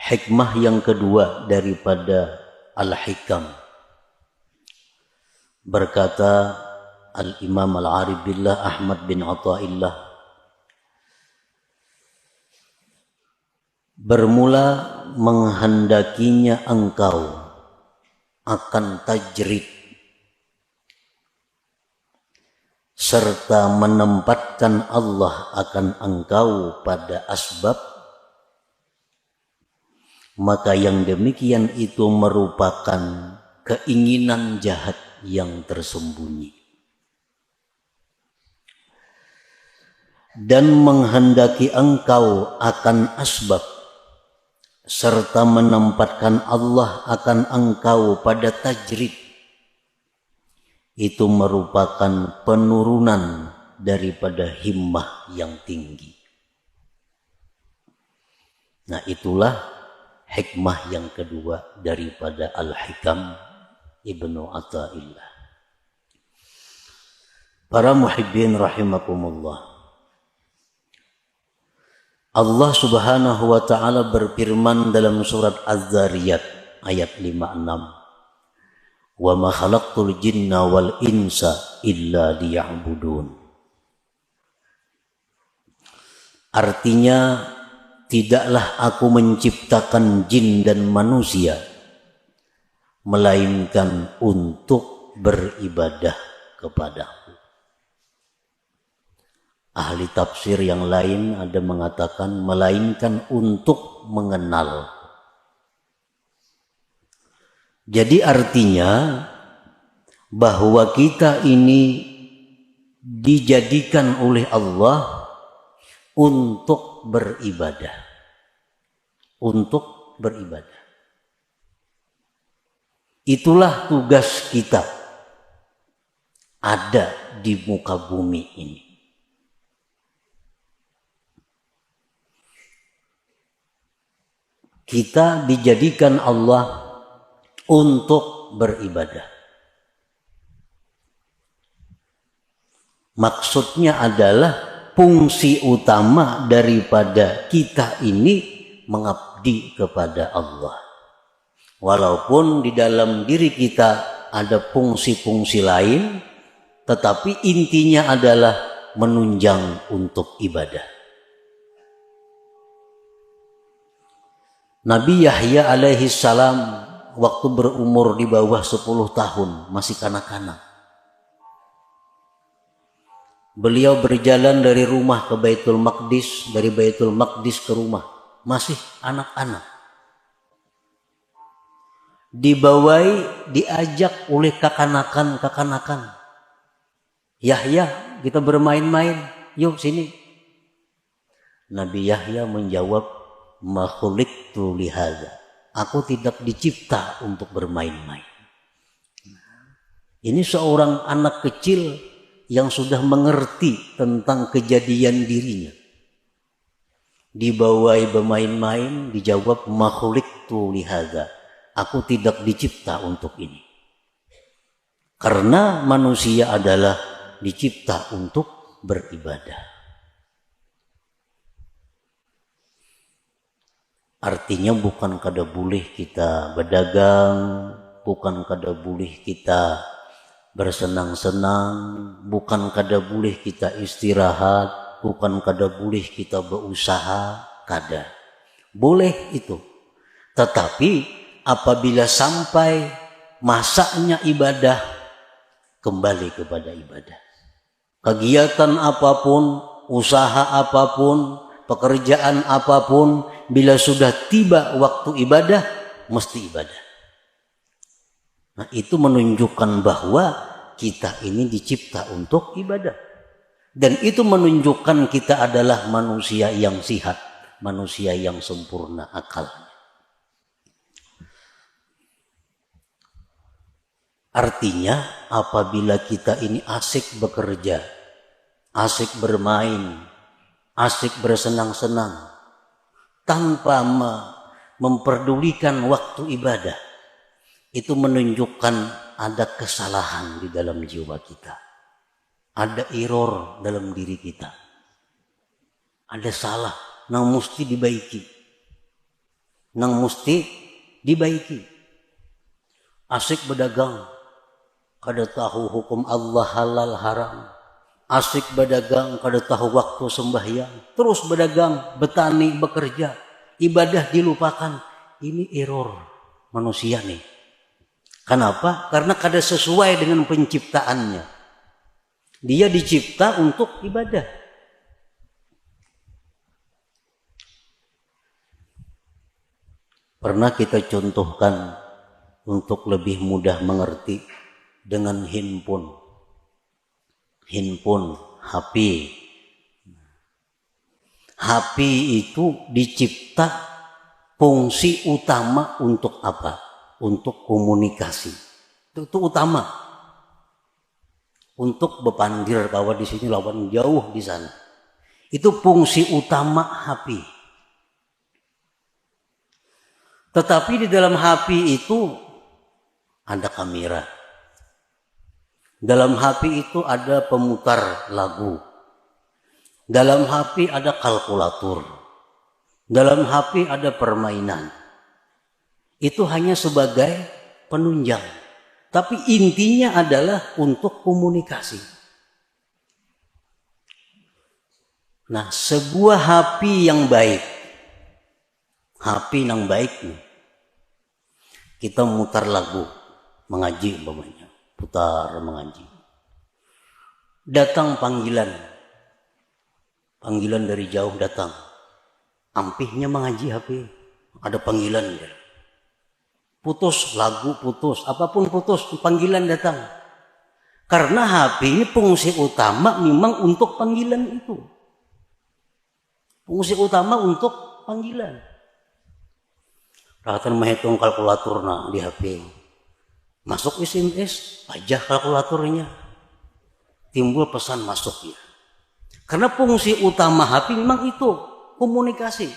hikmah yang kedua daripada Al-Hikam. Berkata Al-Imam Al-Arif Billah Ahmad bin Athaillah, bermula menghendakinya engkau akan tajrid serta menempatkan Allah akan engkau pada asbab, maka yang demikian itu merupakan keinginan jahat yang tersembunyi. Dan menghendaki engkau akan asbab serta menempatkan Allah akan engkau pada tajrid, itu merupakan penurunan daripada himmah yang tinggi. Nah, itulah hikmah yang kedua daripada Al-Hikam Ibnu Athaillah. Para muhibbin rahimakumullah, Allah Subhanahu wa ta'ala berfirman dalam surat Az-Zariyat ayat 56, wa ma khalaqtul jinna wal insa illa liya'budun. Artinya, tidaklah aku menciptakan jin dan manusia melainkan untuk beribadah kepadaku. Ahli tafsir yang lain ada mengatakan melainkan untuk mengenal. Jadi artinya bahwa kita ini dijadikan oleh Allah untuk beribadah. Untuk beribadah. Itulah tugas kita ada di muka bumi ini. Kita dijadikan Allah untuk beribadah. Maksudnya adalah fungsi utama daripada kita ini mengabdi kepada Allah. Walaupun di dalam diri kita ada fungsi-fungsi lain, tetapi intinya adalah menunjang untuk ibadah. Nabi Yahya alaihi salam waktu berumur di bawah 10 tahun, masih kanak-kanak. Beliau berjalan dari rumah ke Baitul Maqdis, dari Baitul Maqdis ke rumah, masih anak-anak. Dibawai, diajak oleh kakanakan. Yahya, kita bermain-main, yuk sini. Nabi Yahya menjawab, ma khuliqtu lihadza. Aku tidak dicipta untuk bermain-main. Ini seorang anak kecil yang sudah mengerti tentang kejadian dirinya. Dibawai bermain-main, dijawab ma khuliqtu lihadza. Aku tidak dicipta untuk ini. Karena manusia adalah dicipta untuk beribadah. Artinya bukan kada boleh kita berdagang, bukan kada boleh kita bersenang-senang, bukan kada boleh kita istirahat, bukan kada boleh kita berusaha, kada. Boleh itu. Tetapi apabila sampai masanya ibadah, kembali kepada ibadah. Kegiatan apapun, usaha apapun, pekerjaan apapun, bila sudah tiba waktu ibadah, mesti ibadah. Nah, itu menunjukkan bahwa kita ini dicipta untuk ibadah. Dan itu menunjukkan kita adalah manusia yang sihat, manusia yang sempurna akalnya. Artinya, apabila kita ini asik bekerja, asik bermain, asik bersenang-senang, tanpa memperdulikan waktu ibadah, itu menunjukkan ada kesalahan di dalam jiwa kita. Ada error dalam diri kita. Ada salah yang mesti dibaiki. nang musti dibaiki. Asik berdagang, kada tahu hukum Allah halal haram. Asik berdagang, kada tahu waktu sembahyang. Terus berdagang, bertani, bekerja, ibadah dilupakan. Ini error manusia nih. Kenapa? Karena kada sesuai dengan penciptaannya. Dia dicipta untuk ibadah. Pernah kita contohkan untuk lebih mudah mengerti dengan handphone, HP. HP itu dicipta fungsi utama untuk apa? Untuk komunikasi. Itu utama. Untuk bepandir bahwa di sini lawan jauh di sana. Itu fungsi utama HP. Tetapi di dalam HP itu ada kamera. Dalam HP itu ada pemutar lagu. Dalam HP ada kalkulator. Dalam HP ada permainan. Itu hanya sebagai penunjang. Tapi intinya adalah untuk komunikasi. Nah, sebuah HP yang baik. HP yang baik nih. Kita mutar lagu, mengaji umpamanya, putar mengaji. Datang panggilan dari jauh datang. Ampihnya mengaji HP, ada panggilan dia. Putus lagu, putus apapun putus, panggilan datang. Karena HP ini fungsi utama memang untuk panggilan itu. Fungsi utama untuk panggilan. Rahatan menghitung kalkulator di HP. Masuk SMS, pajah kalkulatornya. Timbul pesan masuk ya. Karena fungsi utama HP memang itu, komunikasi.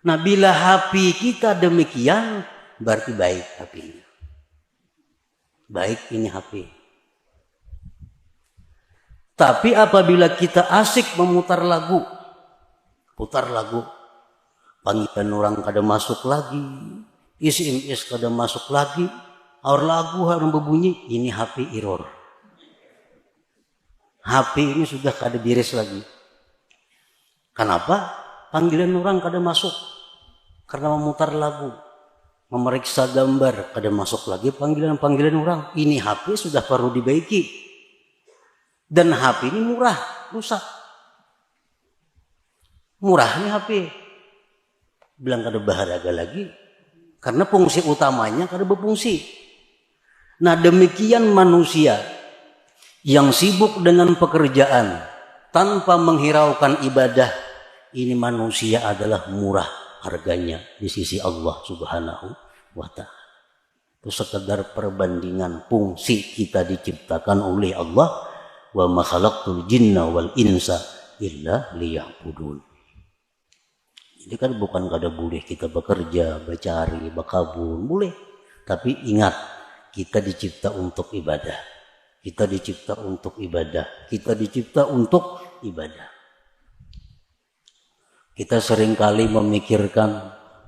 Nah, bila HP kita demikian, berarti baik HP-nya. Baik ini HP. Tapi apabila kita asik memutar lagu, putar lagu, panggilan orang kada masuk lagi, SMS kada masuk lagi, aur lagu harus berbunyi, ini HP error. HP ini sudah kada beres lagi. Kenapa? Panggilan orang kada masuk. Karena memutar lagu, memeriksa gambar, kada masuk lagi panggilan orang. Ini HP sudah perlu dibaiki. Dan HP ini murah, rusak. Murah nih HP. Bilang kada berharga lagi. Karena fungsi utamanya kada berfungsi. Nah, demikian manusia yang sibuk dengan pekerjaan tanpa menghiraukan ibadah. Ini manusia adalah murah harganya di sisi Allah Subhanahu wa ta'ala. Itu sekedar perbandingan fungsi kita diciptakan oleh Allah. Wa ma khalaqtul jinna wal insa illa liya'budun. Jadi kan bukan kada boleh kita bekerja, bercari, berkabun, boleh. Tapi ingat, kita dicipta untuk ibadah. Kita dicipta untuk ibadah. Kita dicipta untuk ibadah. Kita seringkali memikirkan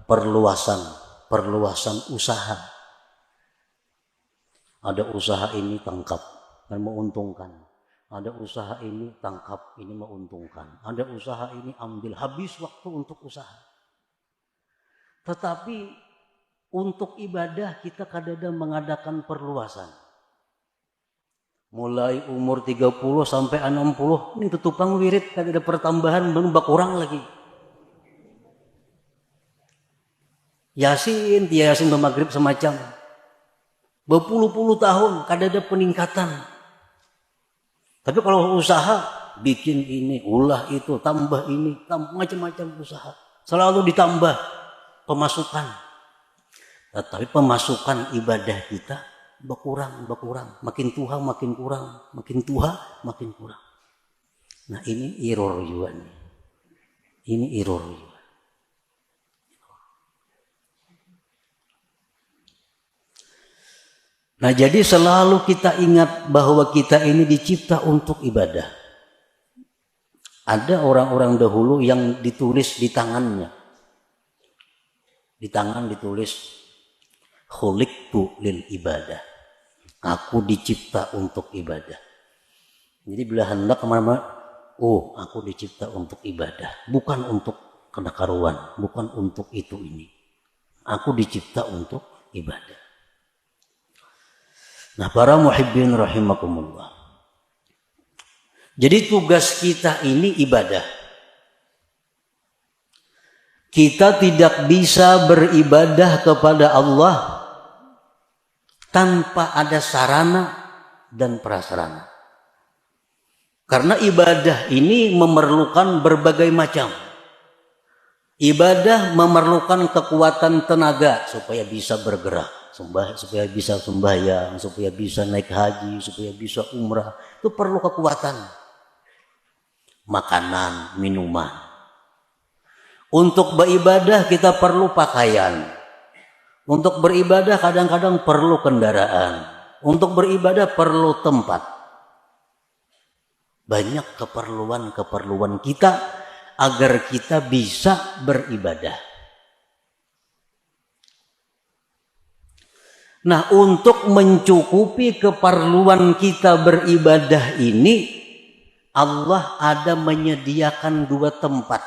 perluasan usaha. Ada usaha ini tangkap dan menguntungkan. Ada usaha ini tangkap, ini menguntungkan. Ada usaha ini ambil, habis waktu untuk usaha. Tetapi untuk ibadah kita kadang-kadang mengadakan perluasan. Mulai umur 30 sampai 60, ini tutupang wirid, kada ada pertambahan, belum berkurang lagi. Yasin bermaghrib semacam. Berpuluh-puluh tahun, kada ada peningkatan. Tapi kalau usaha, bikin ini, ulah itu, tambah ini, macam-macam usaha. Selalu ditambah pemasukan. Tetapi pemasukan ibadah kita berkurang. Makin tua makin kurang, makin tua makin kurang. Nah, ini error juga nih. Ini error juga. Nah, jadi selalu kita ingat bahwa kita ini dicipta untuk ibadah. Ada orang-orang dahulu yang ditulis di tangannya. Di tangan ditulis khuliqtu lil ibadah. Aku dicipta untuk ibadah. Jadi bila hendak kemana-mana, oh aku dicipta untuk ibadah. Bukan untuk kena karuan, bukan untuk itu ini. Aku dicipta untuk ibadah. Nah para muhibbin rahimakumullah. Jadi tugas kita ini ibadah. Kita tidak bisa beribadah kepada Allah tanpa ada sarana dan prasarana. Karena ibadah ini memerlukan berbagai macam. Ibadah memerlukan kekuatan tenaga supaya bisa bergerak, supaya bisa sembahyang, supaya bisa naik haji, supaya bisa umrah. Itu perlu kekuatan. Makanan, minuman. Untuk beribadah kita perlu pakaian. Untuk beribadah kadang-kadang perlu kendaraan. Untuk beribadah perlu tempat. Banyak keperluan-keperluan kita agar kita bisa beribadah. Nah, untuk mencukupi keperluan kita beribadah ini, Allah ada menyediakan 2 tempat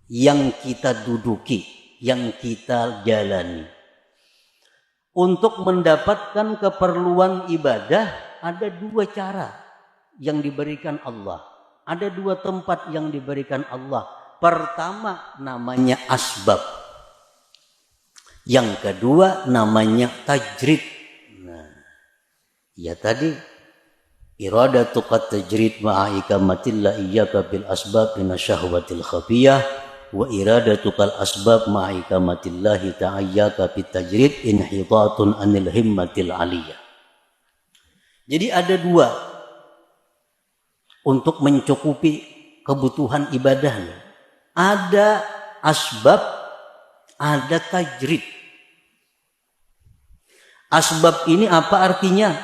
yang kita duduki, yang kita jalani. Untuk mendapatkan keperluan ibadah ada 2 cara yang diberikan Allah. Ada 2 tempat yang diberikan Allah. Pertama namanya asbab. Yang kedua namanya tajrid. Nah, ya tadi iradatuka tajrid ma'a ikamatillah iyyaka bil asbab minasyahwatil khafiyah wa iradatukal asbab ma'a ikamatillahi ta'ayyaka bit tajrid inhitatun anil himmatil aliyah. Jadi ada 2 untuk mencukupi kebutuhan ibadahnya. Ada asbab, ada tajrid. Asbab ini apa artinya?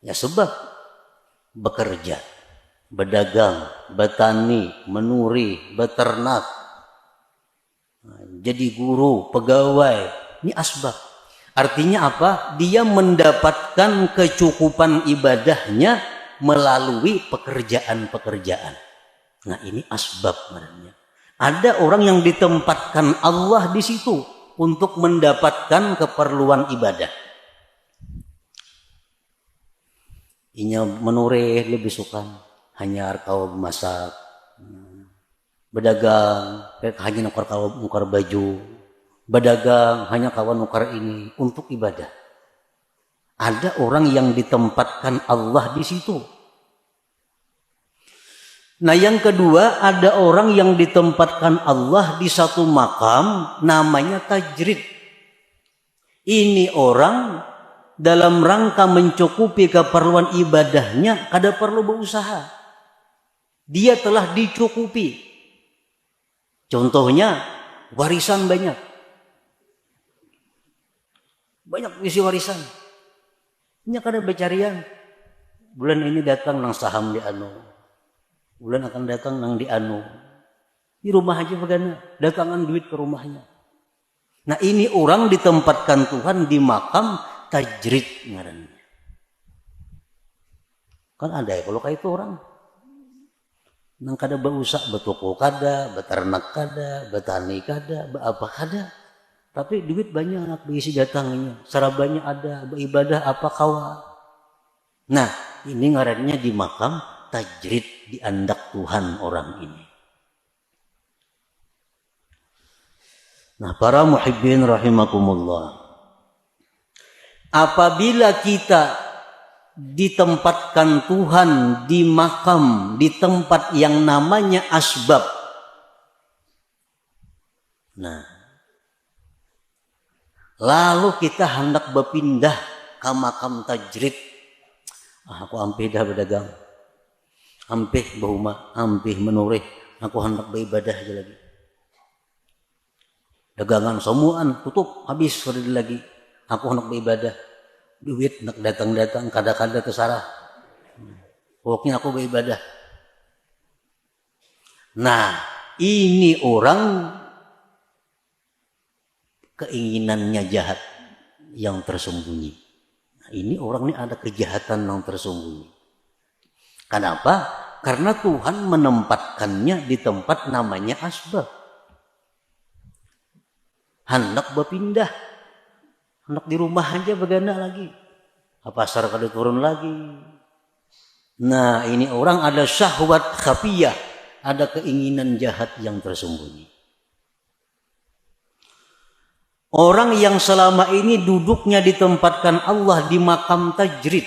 Ya sebab. Bekerja, berdagang, bertani, menuri, beternak, jadi guru, pegawai. Ini asbab. Artinya apa? Dia mendapatkan kecukupan ibadahnya melalui pekerjaan-pekerjaan. Nah ini asbab namanya. Ada orang yang ditempatkan Allah di situ untuk mendapatkan keperluan ibadah. Inya menurih lebih suka hanya kau masak, berdagang hanya nukar baju, berdagang hanya kawan nukar ini untuk ibadah. Ada orang yang ditempatkan Allah di situ. Nah yang kedua, ada orang yang ditempatkan Allah di satu makam namanya tajrid. Ini orang dalam rangka mencukupi keperluan ibadahnya kada perlu berusaha. Dia telah dicukupi. Contohnya warisan banyak. Banyak isi warisan. Ini kada becarian. Bulan ini datang nang saham di anu. Bulan akan datang nang di anu. Di rumah aja begana, datangan duit ke rumahnya. Nah ini orang ditempatkan Tuhan di makam tajrid ngarannya. Kan ada ya kalau kayak itu orang. Nang kada berusak betoko kada, beternak kada, betani kada, apa kada. Tapi duit banyak anak berisi datangnya. Sarabanya ada, beribadah apa kawa. Nah ini ngarannya di makam tajrid, diandak Tuhan orang ini. Nah para muhibbin rahimakumullah, apabila kita ditempatkan Tuhan di makam, di tempat yang namanya asbab, nah lalu kita hendak berpindah ke makam tajrid. Aku ampih dah berdagang, ampih berumah, ampih menurih, aku hendak beribadah aja lagi. Dagangan semuaan tutup habis sudah lagi. Aku hendak beribadah. Duit nak datang-datang kada-kada kesarah. Pokoknya aku beribadah. Nah, ini orang keinginannya jahat yang tersembunyi. Nah, ini orang ini ada kejahatan yang tersembunyi. Kenapa? Karena Tuhan menempatkannya di tempat namanya asbab. Hendak berpindah, hendak di rumah aja begana lagi. Pasar kada turun lagi. Nah, ini orang ada syahwat khafiyah, ada keinginan jahat yang tersembunyi. Orang yang selama ini duduknya ditempatkan Allah di makam tajrid,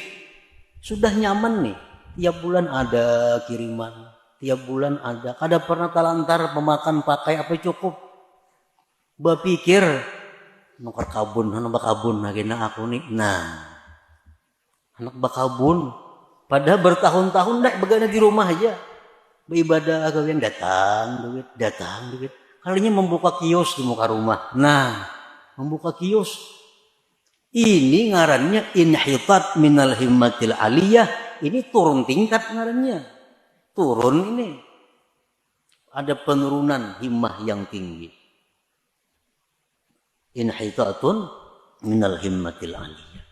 sudah nyaman nih. Tiap bulan ada kiriman, tiap bulan ada. Kada pernah talantar pemakan pakai apa cukup. Berpikir, nukar kabun, anak bakabun, nagina aku nih. Nah, anak bakabun, padahal bertahun-tahun dah begana di rumah aja. Beribadah kalian datang duit. Kalinya membuka kios di muka rumah. Nah, membuka kios. Ini ngarannya inhitat minal himmatil aliyah. Ini turun tingkat ngarannya. Turun ini. Ada penurunan himmah yang tinggi. Inhitatun minal himmatil aliyah.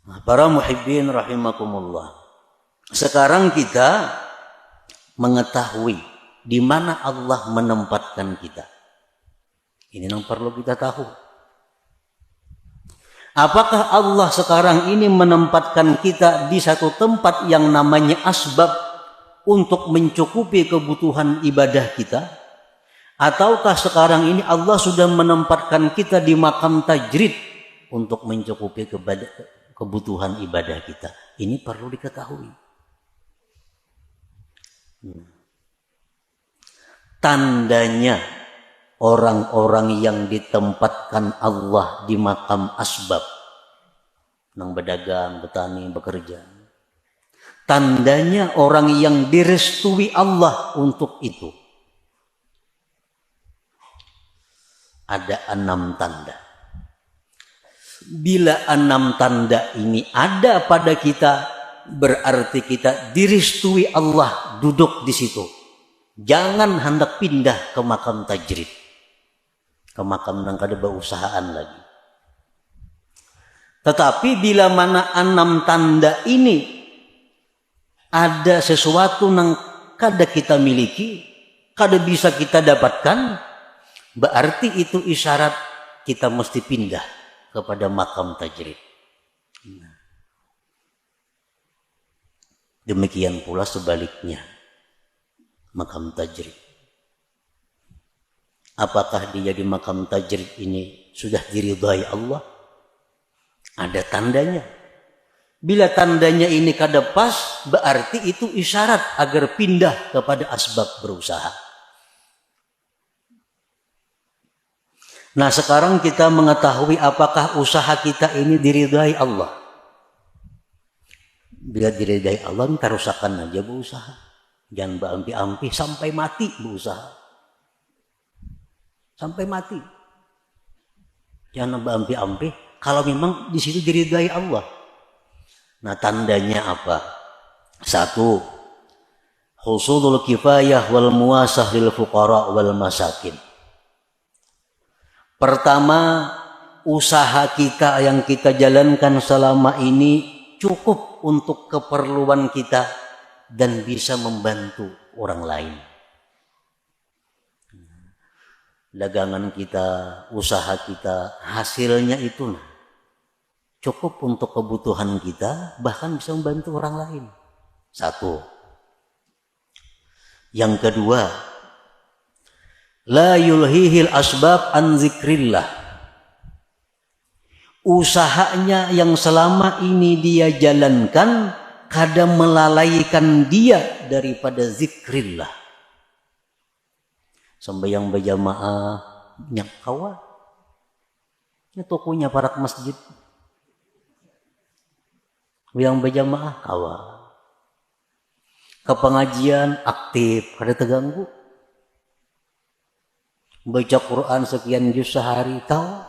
Nah, para muhibbin rahimakumullah. Sekarang kita mengetahui di mana Allah menempatkan kita. Ini yang perlu kita tahu. Apakah Allah sekarang ini menempatkan kita di satu tempat yang namanya asbab untuk mencukupi kebutuhan ibadah kita? Ataukah sekarang ini Allah sudah menempatkan kita di makam tajrid untuk mencukupi kebutuhan ibadah kita? Ini perlu diketahui. Tandanya orang-orang yang ditempatkan Allah di makam asbab, nang berdagang, bertani, bekerja. Tandanya orang yang direstui Allah untuk itu. Ada 6 tanda. Bila 6 tanda ini ada pada kita, berarti kita direstui Allah duduk di situ. Jangan hendak pindah ke makam tajrid. Ke makam yang kada berusahaan lagi. Tetapi bila mana 6 tanda ini ada sesuatu yang kada kita miliki, kada bisa kita dapatkan, berarti itu isyarat kita mesti pindah kepada makam tajrid. Demikian pula sebaliknya, makam tajrid. Apakah dia di makam tajrid ini sudah diridhai Allah? Ada tandanya. Bila tandanya ini kada pas, berarti itu isyarat agar pindah kepada asbab berusaha. Nah, sekarang kita mengetahui apakah usaha kita ini diridhai Allah. Bila diridhai Allah, kita rusakan aja berusaha. Jangan berampi-ampi sampai mati berusaha. Sampai mati. Jangan berampi-ampi kalau memang di situ diridhai Allah. Nah, tandanya apa? 1. Husulul kifayah wal muasah lil fuqara wal masakin. Pertama, usaha kita yang kita jalankan selama ini cukup untuk keperluan kita dan bisa membantu orang lain. Dagangan kita, usaha kita, hasilnya itu cukup untuk kebutuhan kita, bahkan bisa membantu orang lain. 1. Yang kedua, la yulhihil asbab an zikrillah. Usahanya yang selama ini dia jalankan kadang melalaikan dia daripada zikrillah. Sembahyang berjamaah nyak kawa. Ini tokonya parak masjid. Yang berjamaah kawa. Ke pengajian aktif, kada terganggu. Baca Quran sekian juz sehari, tahu.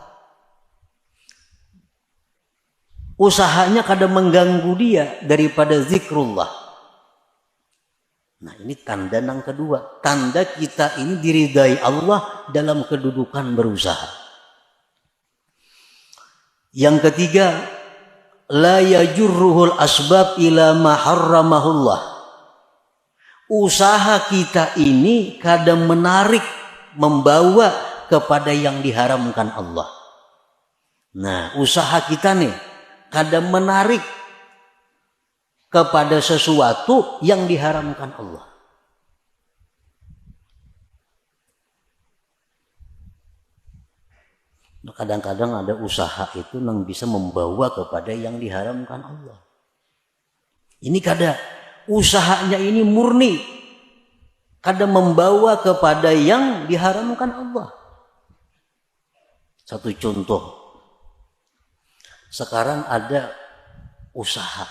Usahanya kadang mengganggu dia daripada zikrullah. Nah ini tanda yang kedua. Tanda kita ini diridai Allah dalam kedudukan berusaha. Yang ketiga, la yajurruhul asbab ila ma harramahullah. Usaha kita ini kadang menarik, membawa kepada yang diharamkan Allah. Nah usaha kita nih kadang menarik kepada sesuatu yang diharamkan Allah. Nah, kadang-kadang ada usaha itu yang bisa membawa kepada yang diharamkan Allah. Ini kadang usahanya ini murni, kadang membawa kepada yang diharamkan Allah. Satu contoh, sekarang ada usaha.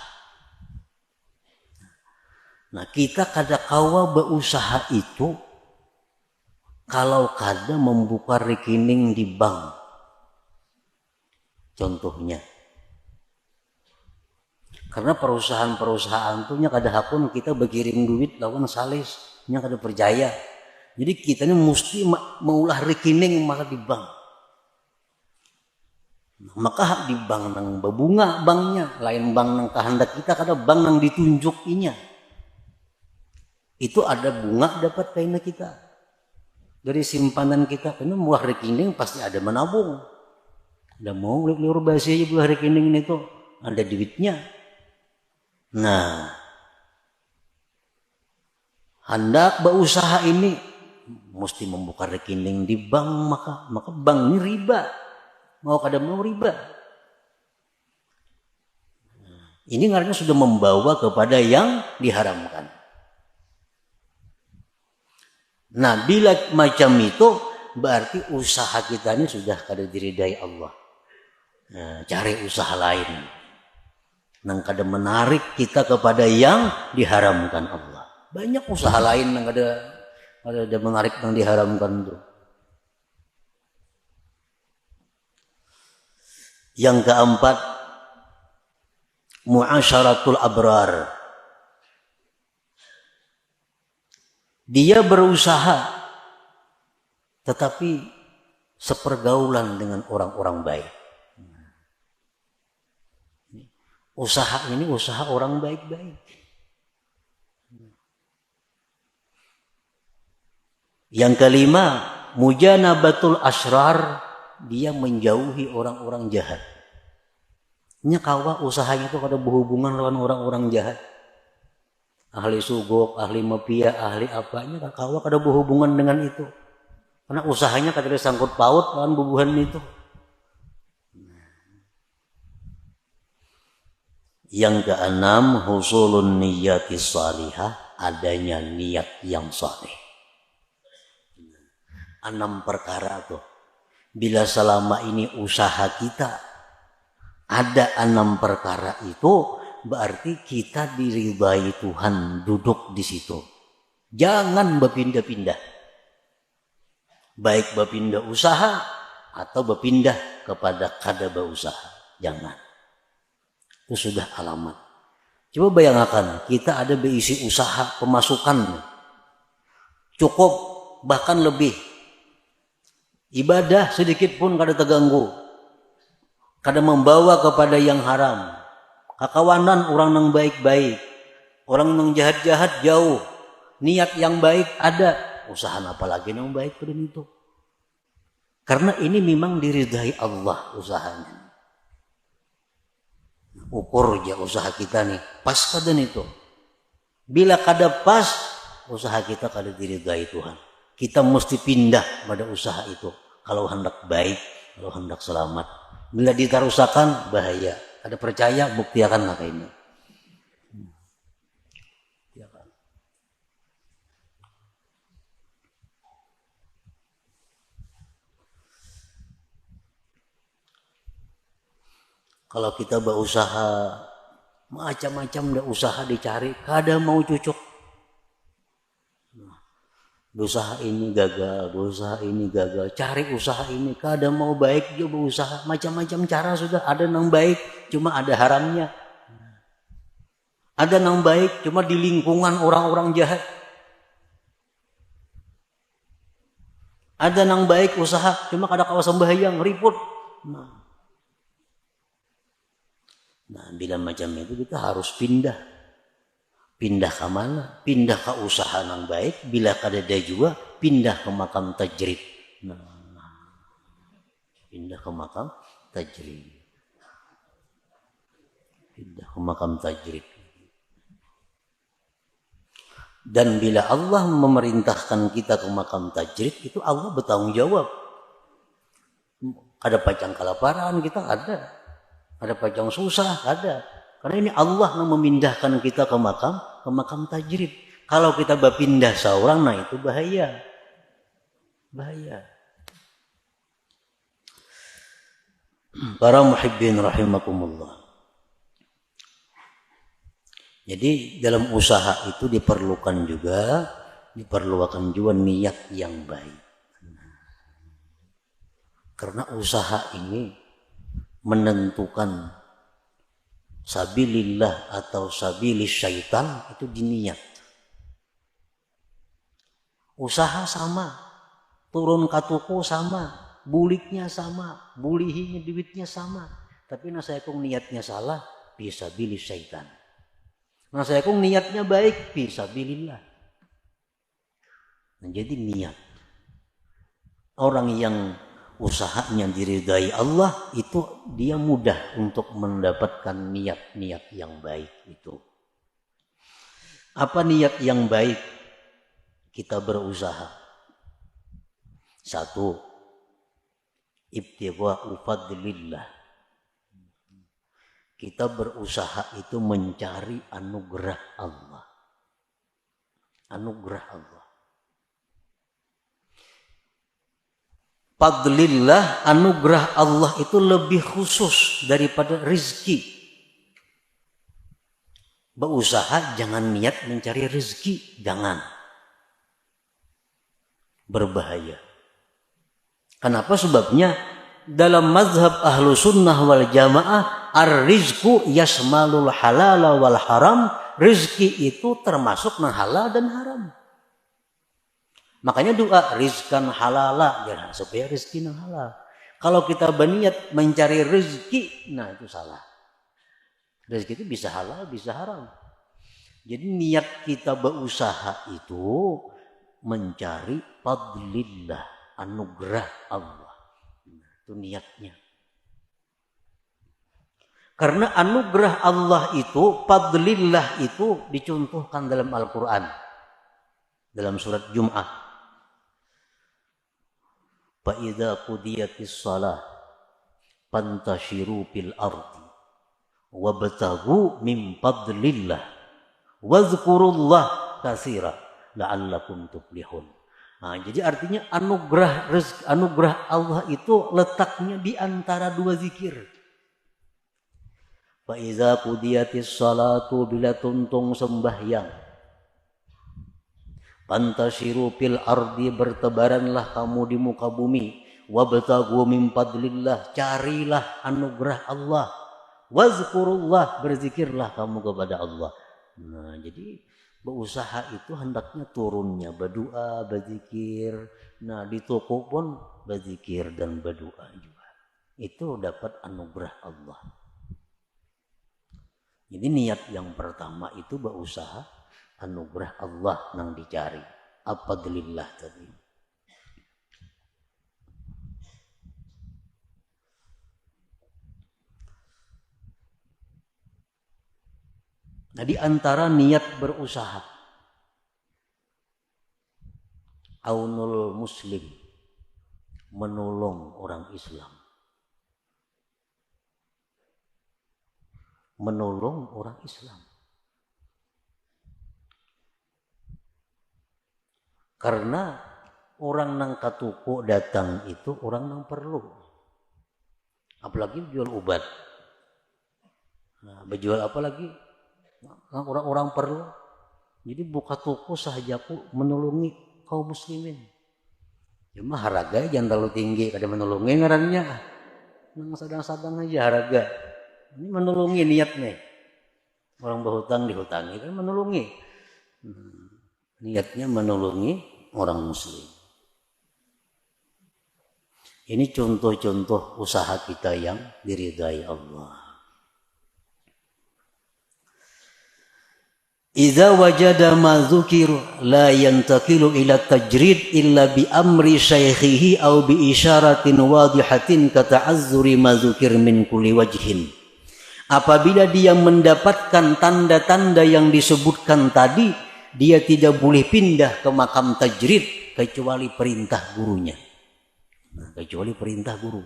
Nah kita kadang-kala berusaha itu kalau kadang membuka rekening di bank. Contohnya. Karena perusahaan-perusahaan itu kadang-kadang kita berkirim duit lawan salis, kadang percaya. Jadi kita ini mesti mengulah rekening maka di bank. Maka di bank nang berbunga banknya, lain bank nang kehendak kita kadang bank nang ditunjukinya. Itu ada bunga dapat kainnya kita dari simpanan kita, karena buah rekening pasti ada menabung, ada mau liur basi aja buah rekening itu ada duitnya. Nah hendak berusaha ini mesti membuka rekening di bank, maka bank ini riba, mau kada mau riba. Ini karena sudah membawa kepada yang diharamkan. Nah bila macam itu berarti usaha kita ini sudah kada diridai Allah. Nah, cari usaha lain yang kada menarik kita kepada yang diharamkan Allah. Banyak usaha lain yang kada menarik yang diharamkan itu. Yang keempat, muasyaratul abrar. Dia berusaha tetapi sepergaulan dengan orang-orang baik. Usaha ini usaha orang baik-baik. Yang kelima, mujanabatul asrar, dia menjauhi orang-orang jahat. Ini kawa usahanya itu kada berhubungan dengan orang-orang jahat. Ahli sugok, ahli mafia, ahli apanya, kawa kada berhubungan dengan itu. Karena usahanya kada sangkut paut dengan bubuhan itu. Yang keenam, husulun niyati salihah, adanya niat yang saleh. 6 perkara tuh. Bila selama ini usaha kita ada 6 perkara itu, berarti kita diridai Tuhan duduk di situ. Jangan berpindah-pindah. Baik berpindah usaha atau berpindah kepada kada berusaha. Jangan. Itu sudah alamat. Coba bayangkan kita ada berisi usaha pemasukan cukup bahkan lebih. Ibadah sedikit pun kada terganggu. Kada membawa kepada yang haram. Kakawanan orang yang baik-baik, orang yang jahat-jahat jauh, niat yang baik ada, usaha apalagi yang baik pada itu. Karena ini memang diridai Allah usahanya. Ukur aja usaha kita nih, pas kada itu. Bila kada pas, usaha kita kada diridai Tuhan. Kita mesti pindah pada usaha itu. Kalau hendak baik, kalau hendak selamat. Bila ditarusakan bahaya. Ada percaya bukti akan maka ini. Kalau kita berusaha macam-macam dah usaha dicari, kada mau cocok. Berusaha ini gagal, berusaha ini gagal, cari usaha ini kada mau baik juga berusaha, macam-macam cara sudah ada yang baik, cuma ada haramnya. Ada yang baik cuma di lingkungan orang-orang jahat. Ada nang baik usaha, cuma kada kawasan bahayang, ribut. Nah, bila macam itu kita harus pindah. Pindah ke mana? Pindah ke usaha nang baik. Bila kada ada juga, pindah ke makam tajrid. Pindah ke makam tajrid. Pindah ke makam tajrid. Dan bila Allah memerintahkan kita ke makam tajrid, itu Allah bertanggung jawab. Ada pacang kelaparan kita ada pacang susah ada. Karena ini Allah yang memindahkan kita ke makam tajrid. Kalau kita berpindah seorang, nah itu bahaya. Para muhibbin rahimakumullah. Jadi dalam usaha itu diperlukan juga niat yang baik. Karena usaha ini menentukan sabilillah atau sabilis syaitan itu diniat. Usaha sama, turun ke toko sama, buliknya sama, bulihinya duitnya sama. Tapi saya kong niatnya salah, fisabilis syaitan. Saya kong niatnya baik, fisabilillah. Nah, jadi niat. Orang yang usahanya diridai Allah itu dia mudah untuk mendapatkan niat-niat yang baik itu. Apa niat yang baik? Kita berusaha. 1. Ibtigha'u fadlillah. Kita berusaha itu mencari anugerah Allah. Anugerah Allah. Fadlillah, anugerah Allah itu lebih khusus daripada rezeki. Berusaha jangan niat mencari rezeki, jangan. Berbahaya. Kenapa? Sebabnya dalam mazhab ahlu sunnah wal jamaah ar-rizku yasmalul halala wal haram. Rizki itu termasuk nang halal dan haram. Makanya doa rizkan halala, jangan supaya rizki nang halal. Kalau kita berniat mencari rizki, nah itu salah. Rizki itu bisa halal, bisa haram. Jadi niat kita berusaha itu mencari fadlillah, anugerah Allah. Nah, itu niatnya. Karena anugerah Allah itu, fadlillah itu dicontohkan dalam Al-Quran. Dalam surat Jum'ah. Fa'idha qudiyatis salah fantashiru fil ardi wabtaghu min fadlillah wazkurullah katsira la'allakum tuflihun. Nah, jadi artinya anugerah Allah itu letaknya di antara dua zikir. Fa'idha qudiyatis salatu, bila tuntung sembahyang, fantashiru fil ardi, bertebaranlah kamu di muka bumi, wabtaghu min fadlillah, carilah anugerah Allah, wazkurullah, berzikirlah kamu kepada Allah. Nah, jadi berusaha itu hendaknya turunnya berdoa, berzikir. Nah, di toko pun berzikir dan berdoa juga. Itu dapat anugerah Allah. Jadi niat yang pertama itu berusaha anugerah Allah yang dicari. Fadlillah tadi. Nah, di antara niat berusaha, aunul muslim, menolong orang Islam. Menolong orang Islam. Karena orang nang katuko datang itu orang nang perlu. Apalagi jual obat. Nah, berjual apa lagi? Orang-orang perlu. Jadi buka toko sahajaku menolongi kaum muslimin. Cuma harga jangan terlalu tinggi, kada menolongi ngarannya. Nang sadang-sadang aja harga. Ini menolongi niatnya. Orang berhutang dihutangi kan menolongi. Niatnya menolongi orang muslim. Ini contoh-contoh usaha kita yang diridai Allah. Idza wajada ma dzukir la yantaqilu ila tajrid illa bi amri syaikhihi aw bi isyaratin wadihatin ka ta'azzuri ma dzukir min kulli wajhin. Apabila dia mendapatkan tanda-tanda yang disebutkan tadi, dia tidak boleh pindah ke makam tajrid kecuali perintah gurunya. Nah, kecuali perintah guru.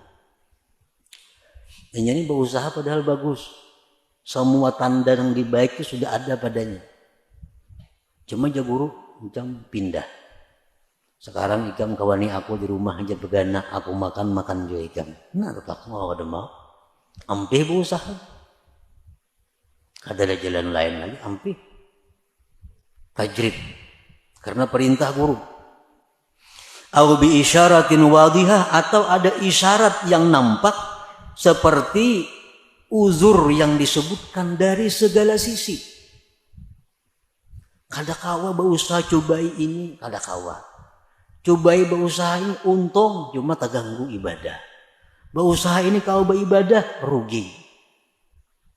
Ini berusaha padahal bagus. Semua tanda yang dibaik itu sudah ada padanya. Cuma aja guru macam pindah. Sekarang ikam kawani aku di rumah aja begana, aku makan juga ikam. Nah, tetap mau ada mau. Ampih berusaha. Ada jalan lain lagi, ampih. Tajrid. Karena perintah guru. Au bi isyaratin wadihah, atau ada isyarat yang nampak seperti uzur yang disebutkan dari segala sisi. Kada kawa berusaha cobai ini, kada kawa. Cobai berusaha ini untung, cuma terganggu ibadah. Berusaha ini kau beribadah rugi.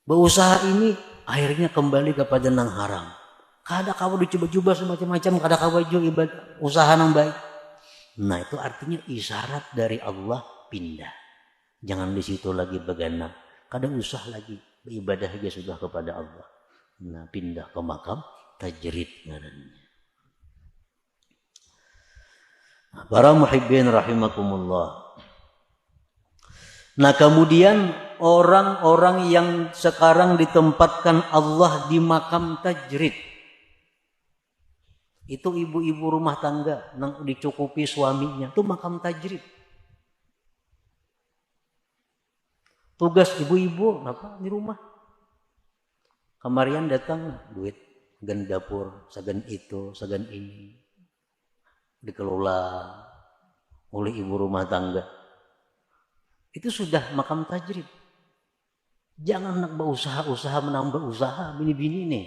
Berusaha ini akhirnya kembali kepada nang haram. Kada kawa dicoba-coba semacam-macam, kada kawa juga ibadah usaha nang baik. Nah, itu artinya isyarat dari Allah pindah. Jangan di situ lagi begana. Kadang usah lagi beribadah aja sudah kepada Allah. Nah, pindah ke makam tajrid ngarannya. Para muhibbin rahimakumullah. Nah, kemudian orang-orang yang sekarang ditempatkan Allah di makam tajrid, itu ibu-ibu rumah tangga yang dicukupi suaminya, itu makam tajrid. Tugas ibu-ibu apa di rumah? Kamarian datang duit, segan dapur, segan itu, segan ini, dikelola oleh ibu rumah tangga. Itu sudah makam tajrid. Jangan nak berusaha menambah usaha bini-bini nih.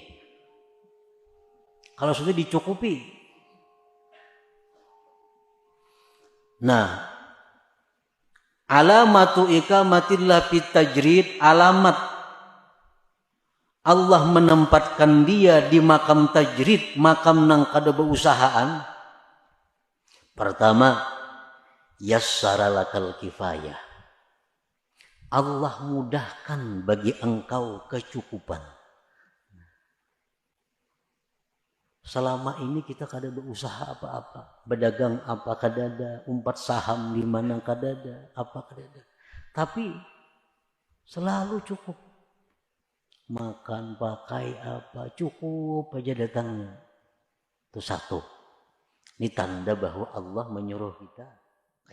Kalau sudah dicukupi. Nah, alamatu ikamatillah fit tajrid, alamat Allah menempatkan dia di makam tajrid, makam nang kada berusahaan. Pertama, yassara lakal kifayah. Allah mudahkan bagi engkau kecukupan. Selama ini kita kada berusaha apa-apa, berdagang apa kadada, umpat saham di mana kadada, apa kadada. Tapi selalu cukup. Makan, pakai apa, cukup aja datangnya. Itu satu. Ini tanda bahwa Allah menyuruh kita.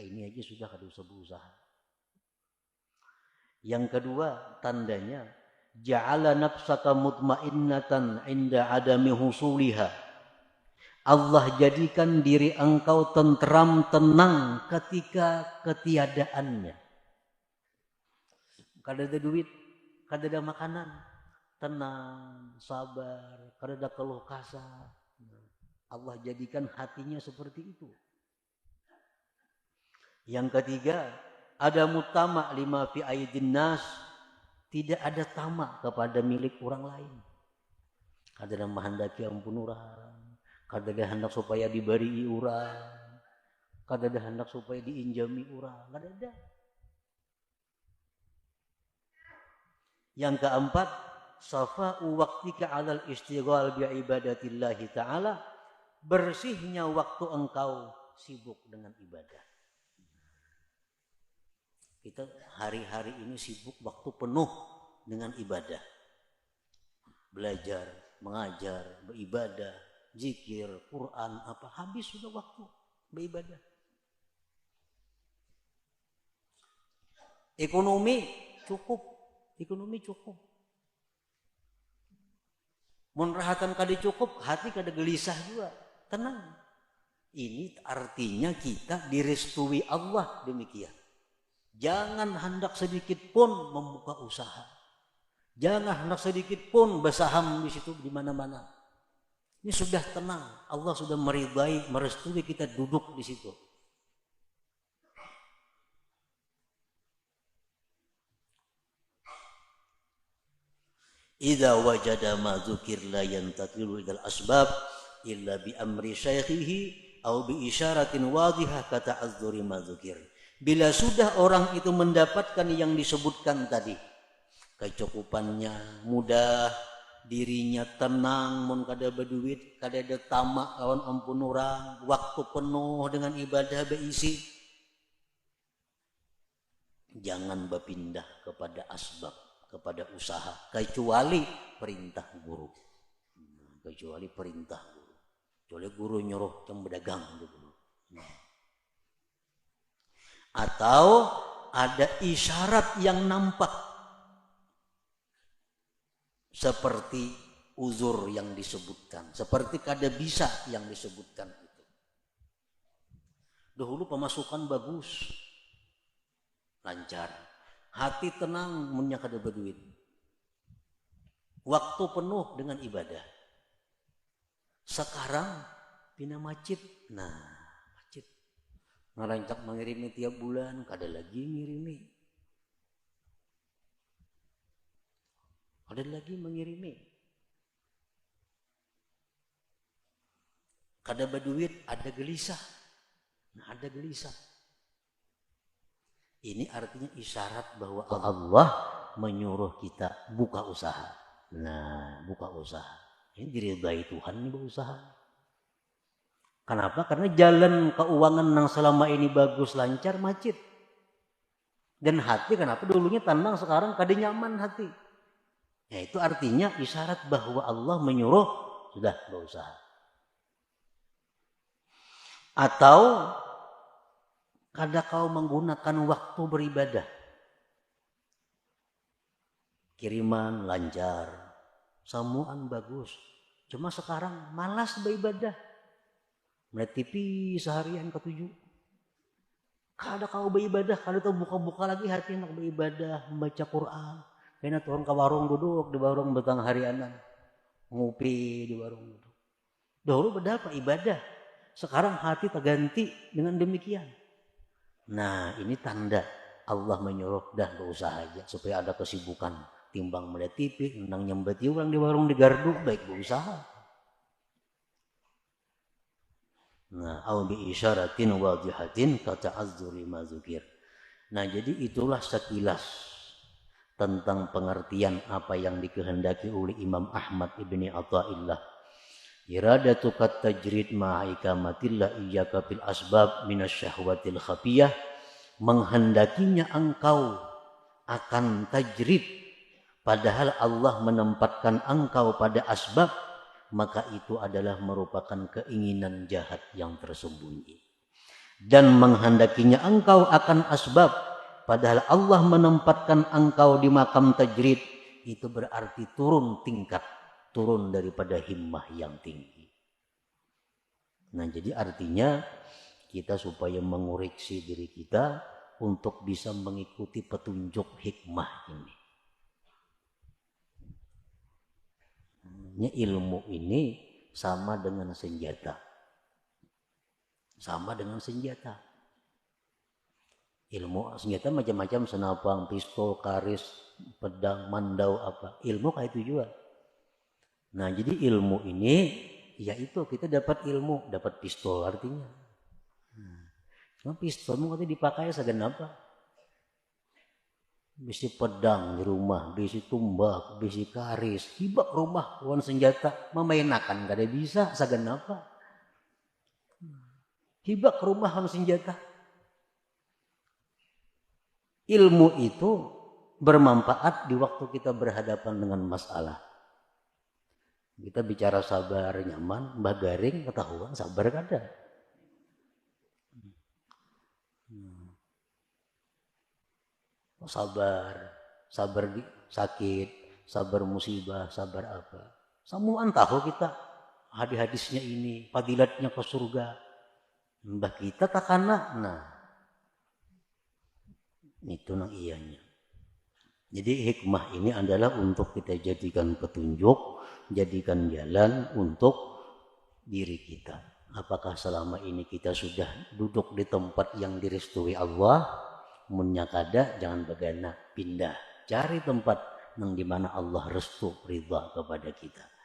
Ini aja sudah kada usah berusaha. Yang kedua, tandanya ja'ala nafsaka mutmainnatan inda adami husuliha. Allah jadikan diri engkau tentram, tenang ketika ketiadaannya. Kada ada duit, kada ada makanan, tenang, sabar, kada ada keluh kesah. Allah jadikan hatinya seperti itu. Yang ketiga, ada mutama lima fi aidin nas, tidak ada tamak kepada milik orang lain. Kada ada menghendaki ampun orang, kada ada hendak supaya diberi orang, kada ada hendak supaya diinjami orang, kada ada. Yang keempat, safa'u waqtika 'alal istighal bi ibadatillahi ta'ala, bersihnya waktu engkau sibuk dengan ibadah. Kita hari-hari ini sibuk waktu penuh dengan ibadah. Belajar, mengajar, beribadah, zikir, Quran, apa habis sudah waktu beribadah. Ekonomi cukup. Mun rahatan kada cukup, hati kada gelisah juga, tenang. Ini artinya kita direstui Allah demikian. Jangan hendak sedikit pun membuka usaha. Jangan hendak sedikit pun bersaham di situ di mana-mana. Ini sudah tenang. Allah sudah meridai, merestui kita duduk di situ. Idza wajada ma dzukir la yantaqilu ilal asbab illa bi amri syaikhihi au bi isyaratin wadhihah kata azzuri ma dzukir. Bila sudah orang itu mendapatkan yang disebutkan tadi, kecukupannya mudah, dirinya tenang, mun kada berduit, kada ada tamak kawan ampun orang, waktu penuh dengan ibadah beisi, jangan berpindah kepada asbab, kepada usaha, kecuali perintah guru. Kecuali perintah guru. Kecuali guru nyuruh yang berdagang gitu. Atau ada isyarat yang nampak seperti uzur yang disebutkan, seperti kada bisa yang disebutkan itu. Dahulu pemasukan bagus, lancar, hati tenang, munnya kada berduit, waktu penuh dengan ibadah. Sekarang pina macet, macet, ngerancak mengirimi tiap bulan, kada lagi ngirimi, ada lagi mengirimi. Kada berduit, ada gelisah. Ada gelisah. Ini artinya isyarat bahwa Allah menyuruh kita buka usaha. Buka usaha. Ini diridai Tuhan ini berusaha. Kenapa? Karena jalan keuangan yang selama ini bagus, lancar, macet. Dan hati kenapa dulunya tenang, sekarang kada nyaman hati. Ya itu artinya isyarat bahwa Allah menyuruh sudah berusaha. Atau kada kau menggunakan waktu beribadah. Kiriman lancar, samuan bagus. Cuma sekarang malas beribadah. Melihat TV seharian ketujuh. Kada kau beribadah, kada tahu buka-buka lagi hati nak beribadah, membaca Quran. Kena turun ke warung, duduk di warung betang harianan, ngopi di warung duduk. Dahulu berapa ibadah, sekarang hati terganti dengan demikian. Ini tanda Allah menyuruh dah berusaha aja supaya ada kesibukan, timbang melihat TV, nang nyembeti orang di warung di gardu, baik berusaha. Au bi isyaratin wadhihatin kata azzuri ma dzukir. Jadi itulah sekilas tentang pengertian apa yang dikehendaki oleh Imam Ahmad ibni Athaillah. Iradatu kat tajrid ma'ikamatillah iyyaka fil asbab minasyahwatil khafiyah. Menghendakinya engkau akan tajrid, padahal Allah menempatkan engkau pada asbab, maka itu adalah merupakan keinginan jahat yang tersembunyi. Dan menghendakinya engkau akan asbab, padahal Allah menempatkan engkau di makam tajrid, itu berarti turun tingkat, turun daripada himmah yang tinggi. Jadi artinya kita supaya mengoreksi diri kita untuk bisa mengikuti petunjuk hikmah ini. Ilmu ini sama dengan senjata. Sama dengan senjata. Ilmu senjata macam-macam, senapang, pistol, karis, pedang, mandau apa. Ilmu kayak itu juga. Jadi ilmu ini yaitu kita dapat ilmu, dapat pistol artinya. Cuma pistol mau dipakai segenapa. Bisi pedang di rumah, bisi tumbak, bisi karis, hibak rumah kawan senjata, memainakan kada bisa segenapa. Hibak rumah kawan senjata. Ilmu itu bermanfaat di waktu kita berhadapan dengan masalah. Kita bicara sabar nyaman, mbah garing ketahuan sabar kada. Sabar sakit, sabar musibah, sabar apa. Samuan tahu kita hadis-hadisnya ini, fadilatnya ke surga. Mbah kita takana, itu nang ianya. Jadi hikmah ini adalah untuk kita jadikan petunjuk, jadikan jalan untuk diri kita. Apakah selama ini kita sudah duduk di tempat yang direstui Allah? Munnya kada, jangan begana, pindah, cari tempat nang dimana Allah restu ridha kepada kita.